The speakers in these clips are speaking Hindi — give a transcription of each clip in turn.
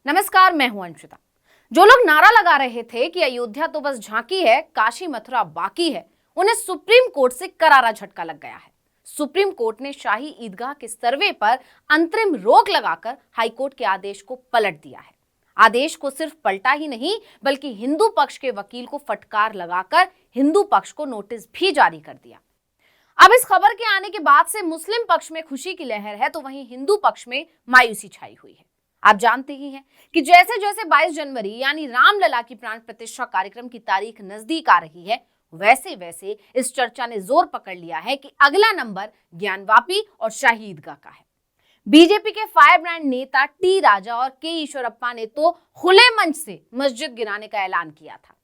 नमस्कार, मैं हूं अंशिता। जो लोग नारा लगा रहे थे कि अयोध्या तो बस झांकी है, काशी मथुरा बाकी है, उन्हें सुप्रीम कोर्ट से करारा झटका लग गया है। सुप्रीम कोर्ट ने शाही ईदगाह के सर्वे पर अंतरिम रोक लगाकर हाईकोर्ट के आदेश को पलट दिया है। आदेश को सिर्फ पलटा ही नहीं, बल्कि हिंदू पक्ष के वकील को फटकार लगाकर हिंदू पक्ष को नोटिस भी जारी कर दिया। अब इस खबर के आने के बाद से मुस्लिम पक्ष में खुशी की लहर है, तो वहीं हिंदू पक्ष में मायूसी छाई हुई है। आप जानते ही हैं कि जैसे जैसे 22 जनवरी यानी रामलला की प्राण प्रतिष्ठा कार्यक्रम की तारीख नजदीक आ रही है, वैसे वैसे इस चर्चा ने जोर पकड़ लिया है कि अगला नंबर ज्ञानवापी और शाही ईदगाह का है। बीजेपी के फायर ब्रांड नेता टी राजा और के ईश्वरप्पा ने तो खुले मंच से मस्जिद गिराने का ऐलान किया था।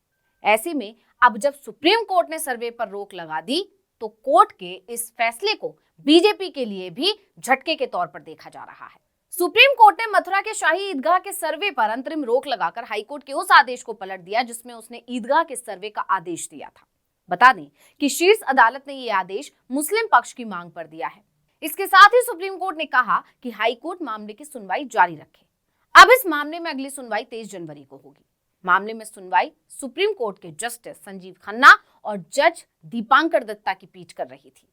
ऐसे में अब जब सुप्रीम कोर्ट ने सर्वे पर रोक लगा दी, तो कोर्ट के इस फैसले को बीजेपी के लिए भी झटके के तौर पर देखा जा रहा है। सुप्रीम कोर्ट ने मथुरा के शाही ईदगाह के सर्वे पर अंतरिम रोक लगाकर हाईकोर्ट के उस आदेश को पलट दिया जिसमें उसने ईदगाह के सर्वे का आदेश दिया था। बता दें कि शीर्ष अदालत ने यह आदेश मुस्लिम पक्ष की मांग पर दिया है। इसके साथ ही सुप्रीम कोर्ट ने कहा कि हाईकोर्ट मामले की सुनवाई जारी रखे। अब इस मामले में अगली सुनवाई 23 जनवरी को होगी। मामले में सुनवाई सुप्रीम कोर्ट के जस्टिस संजीव खन्ना और जज दीपांकर दत्ता की पीठ कर रही थी।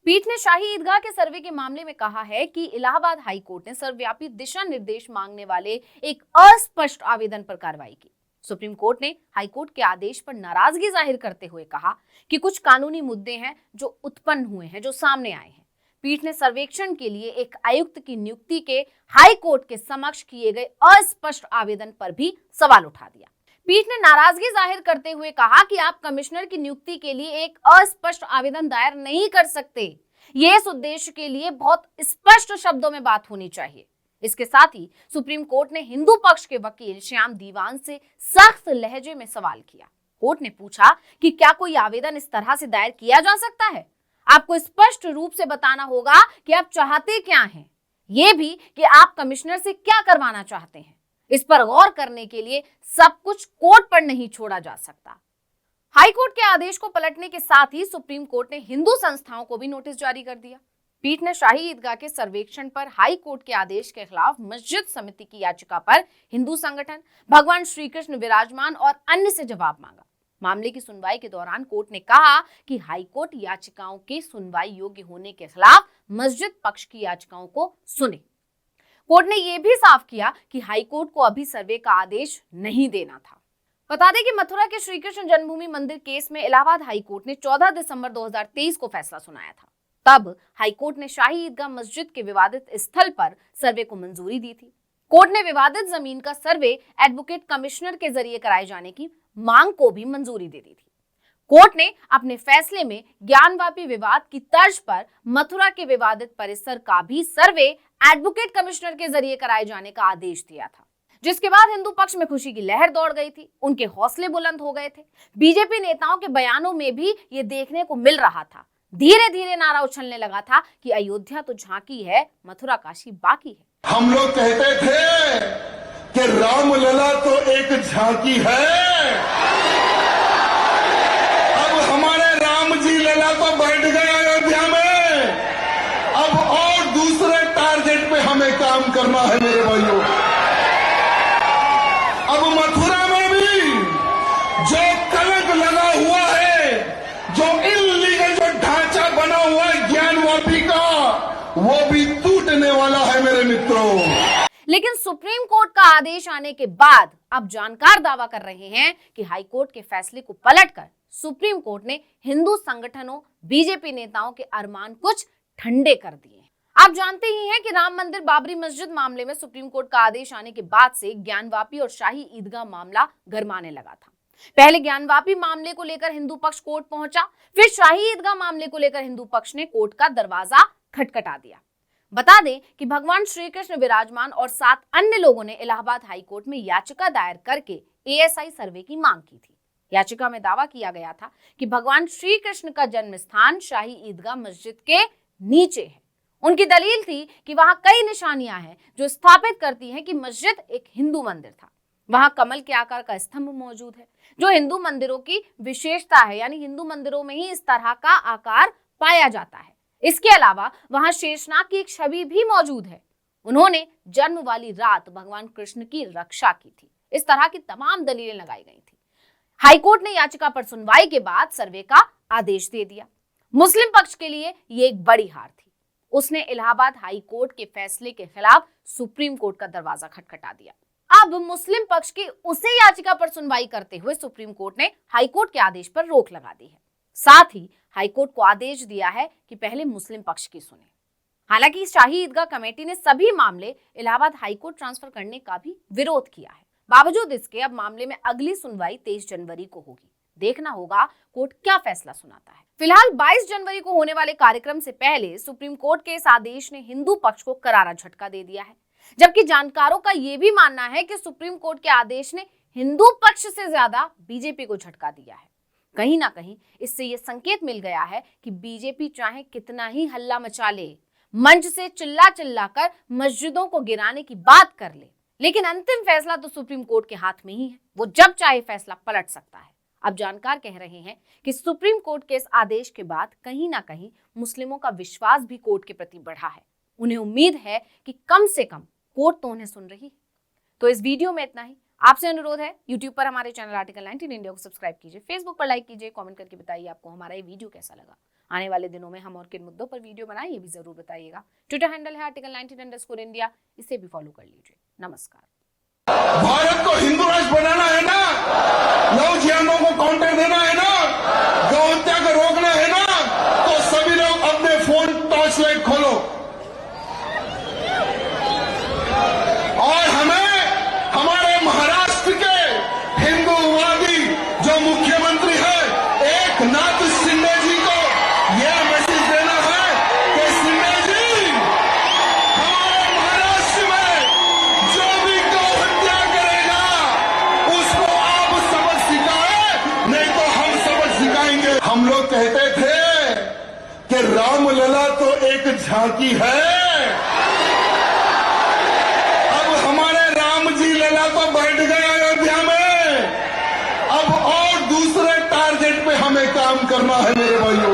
पीठ ने शाही ईदगाह के सर्वे के मामले में कहा है कि इलाहाबाद हाई कोर्ट ने सर्वव्यापी दिशा निर्देश मांगने वाले एक अस्पष्ट आवेदन पर कार्रवाई की। सुप्रीम कोर्ट ने हाई कोर्ट के आदेश पर नाराजगी जाहिर करते हुए कहा कि कुछ कानूनी मुद्दे हैं जो उत्पन्न हुए हैं, जो सामने आए हैं। पीठ ने सर्वेक्षण के लिए एक आयुक्त की नियुक्ति के हाई कोर्ट के समक्ष किए गए अस्पष्ट आवेदन पर भी सवाल उठा दिया। पीठ ने नाराजगी जाहिर करते हुए कहा कि आप कमिश्नर की नियुक्ति के लिए एक अस्पष्ट आवेदन दायर नहीं कर सकते। ये इस उद्देश्य के लिए बहुत स्पष्ट शब्दों में बात होनी चाहिए। इसके साथ ही सुप्रीम कोर्ट ने हिंदू पक्ष के वकील श्याम दीवान से सख्त लहजे में सवाल किया। कोर्ट ने पूछा कि क्या कोई आवेदन इस तरह से दायर किया जा सकता है? आपको स्पष्ट रूप से बताना होगा कि आप चाहते क्या हैं, ये भी कि आप कमिश्नर से क्या करवाना चाहते हैं। इस पर गौर करने के लिए सब कुछ कोर्ट पर नहीं छोड़ा जा सकता। हाई कोर्ट के आदेश को पलटने के साथ ही सुप्रीम कोर्ट ने हिंदू संस्थाओं को भी नोटिस जारी कर दिया। पीठ ने शाही ईदगाह के सर्वेक्षण पर हाई कोर्ट के आदेश के खिलाफ मस्जिद समिति की याचिका पर हिंदू संगठन, भगवान श्री कृष्ण विराजमान और अन्य से जवाब मांगा। मामले की सुनवाई के दौरान कोर्ट ने कहा कि हाई कोर्ट याचिकाओं के सुनवाई योग्य होने के खिलाफ मस्जिद पक्ष की याचिकाओं को सुने। कोर्ट ने यह भी साफ किया कि हाई कोर्ट को अभी सर्वे का आदेश नहीं देना था। बता दें कि मथुरा के श्री कृष्ण जन्मभूमि मंदिर केस में इलाहाबाद हाई कोर्ट ने 14 दिसंबर 2023 को फैसला सुनाया था। तब हाई कोर्ट ने शाही ईदगाह मस्जिद के विवादित स्थल पर सर्वे को मंजूरी दी थी। कोर्ट ने विवादित जमीन का सर्वे एडवोकेट कमिश्नर के जरिए कराए जाने की मांग को भी मंजूरी दे दी थी। कोर्ट ने अपने फैसले में ज्ञानवापी विवाद की तर्ज पर मथुरा के विवादित परिसर का भी सर्वे एडवोकेट कमिश्नर के जरिए कराए जाने का आदेश दिया था, जिसके बाद हिंदू पक्ष में खुशी की लहर दौड़ गई थी। उनके हौसले बुलंद हो गए थे। बीजेपी नेताओं के बयानों में भी ये देखने को मिल रहा था। धीरे धीरे नारा उछलने लगा था कि अयोध्या तो झांकी है, मथुरा काशी बाकी है। हम लोग कहते थे कि रामलला तो एक झांकी है, अब हमारे राम जी लला तो बैठ गए अयोध्या में। अब और दूसरे टारगेट पे हमें काम करना है मेरे भाइयों। अब मथुरा में भी जो कलंक लगा हुआ है, जो इल्लीगल जो ढांचा बना हुआ है ज्ञानवापी का, वो भी टूटने वाला है मेरे मित्रों। लेकिन सुप्रीम कोर्ट का आदेश आने के बाद अब जानकार दावा कर रहे हैं कि हाई कोर्ट के फैसले को पलटकर सुप्रीम कोर्ट ने हिंदू संगठनों, बीजेपी नेताओं के अरमान कुछ ठंडे कर दिए। आप जानते ही हैं कि राम मंदिर बाबरी मस्जिद मामले में सुप्रीम कोर्ट का आदेश आने के बाद से ज्ञानवापी और शाही ईदगाह मामला गरमाने लगा था। पहले ज्ञानवापी मामले को लेकर हिंदू पक्ष कोर्ट पहुंचा, फिर शाही ईदगाह मामले को लेकर हिंदू पक्ष ने कोर्ट का दरवाजा खटखटा दिया। बता दें कि भगवान श्री कृष्ण विराजमान और 7 अन्य लोगों ने इलाहाबाद हाई कोर्ट में याचिका दायर करके एएसआई सर्वे की मांग की थी। याचिका में दावा किया गया था कि भगवान श्री कृष्ण का जन्म स्थान शाही ईदगाह मस्जिद के नीचे है। उनकी दलील थी कि वहां कई निशानियां हैं जो स्थापित करती हैं कि मस्जिद एक हिंदू मंदिर था। वहां कमल के आकार का स्तंभ मौजूद है, जो हिंदू मंदिरों की विशेषता है, यानी हिंदू मंदिरों में ही इस तरह का आकार पाया जाता है। इसके अलावा वहां शेषनाग की एक छवि भी मौजूद है। उन्होंने जन्म वाली रात भगवान कृष्ण की रक्षा की थी। इस तरह की तमाम दलीलें लगाई गई थी। हाईकोर्ट ने याचिका पर सुनवाई के बाद सर्वे का आदेश दे दिया। मुस्लिम पक्ष के लिए ये एक बड़ी हार थी। उसने इलाहाबाद हाई कोर्ट के फैसले के खिलाफ सुप्रीम कोर्ट का दरवाजा खटखटा दिया। अब मुस्लिम पक्ष की उसी याचिका पर सुनवाई करते हुए सुप्रीम कोर्ट ने हाईकोर्ट के आदेश पर रोक लगा दी है। साथ ही हाईकोर्ट को आदेश दिया है कि पहले मुस्लिम पक्ष की सुने। हालांकि शाही ईदगाह कमेटी ने सभी मामले इलाहाबाद हाईकोर्ट ट्रांसफर करने का भी विरोध किया है। बावजूद इसके अब मामले में अगली सुनवाई 23 जनवरी को होगी। देखना होगा कोर्ट क्या फैसला सुनाता है। फिलहाल 22 जनवरी को होने वाले कार्यक्रम से पहले सुप्रीम कोर्ट के इस आदेश ने हिंदू पक्ष को करारा झटका दे दिया है, जबकि जानकारों का यह भी मानना है कि सुप्रीम कोर्ट के आदेश ने हिंदू पक्ष से ज्यादा बीजेपी को झटका दिया है। कहीं ना कहीं इससे यह संकेत मिल गया है कि बीजेपी चाहे कितना ही हल्ला मचा ले, मंच से चिल्ला चिल्ला कर मस्जिदों को गिराने की बात कर ले, लेकिन अंतिम फैसला तो सुप्रीम कोर्ट के हाथ में ही है। वो जब चाहे फैसला पलट सकता है। अब जानकार कह रहे हैं कि सुप्रीम कोर्ट के इस आदेश के बाद कहीं ना कहीं मुस्लिमों का विश्वास भी कोर्ट के प्रति बढ़ा है। उन्हें उम्मीद है कि कम से कम कोर्ट तो उन्हें सुन रही है। तो इस वीडियो में इतना ही। आपसे अनुरोध है, यूट्यूब पर हमारे चैनल आर्टिकल 19 इंडिया को सब्सक्राइब कीजिए, फेसबुक पर लाइक कीजिए, कमेंट करके बताइए आपको हमारा ये वीडियो कैसा लगा। आने वाले दिनों में हम और किन मुद्दों पर वीडियो बनाएं ये भी जरूर बताइएगा। ट्विटर हैंडल है आर्टिकल 19_इंडिया, इसे भी फॉलो कर लीजिए। नमस्कार। भारत को हिंदू राष्ट्र बनाना है ना, लव जिहादों को काउंटर देना है ना, गौ हत्या को रोकना है ना, तो सभी लोग अपने फोन टॉर्च लाइट खोलो और हमें हमारे महाराष्ट्र के हिंदूवादी जो मुख्यमंत्री है एकनाथ शिंदे जी को यह मैसेज देना है कि शिंदे जी, हमारे महाराष्ट्र में जो भी गौ हत्या करेगा उसको आप सबक सिखाए, नहीं तो हम सबक सिखाएंगे। हम लोग कहते थे कि रामलला तो एक झांकी है, अब हमारे राम जी लला तो बैठ गए अयोध्या में। अब और दूसरे टारगेट पे हमें काम करना है मेरे भाइयों।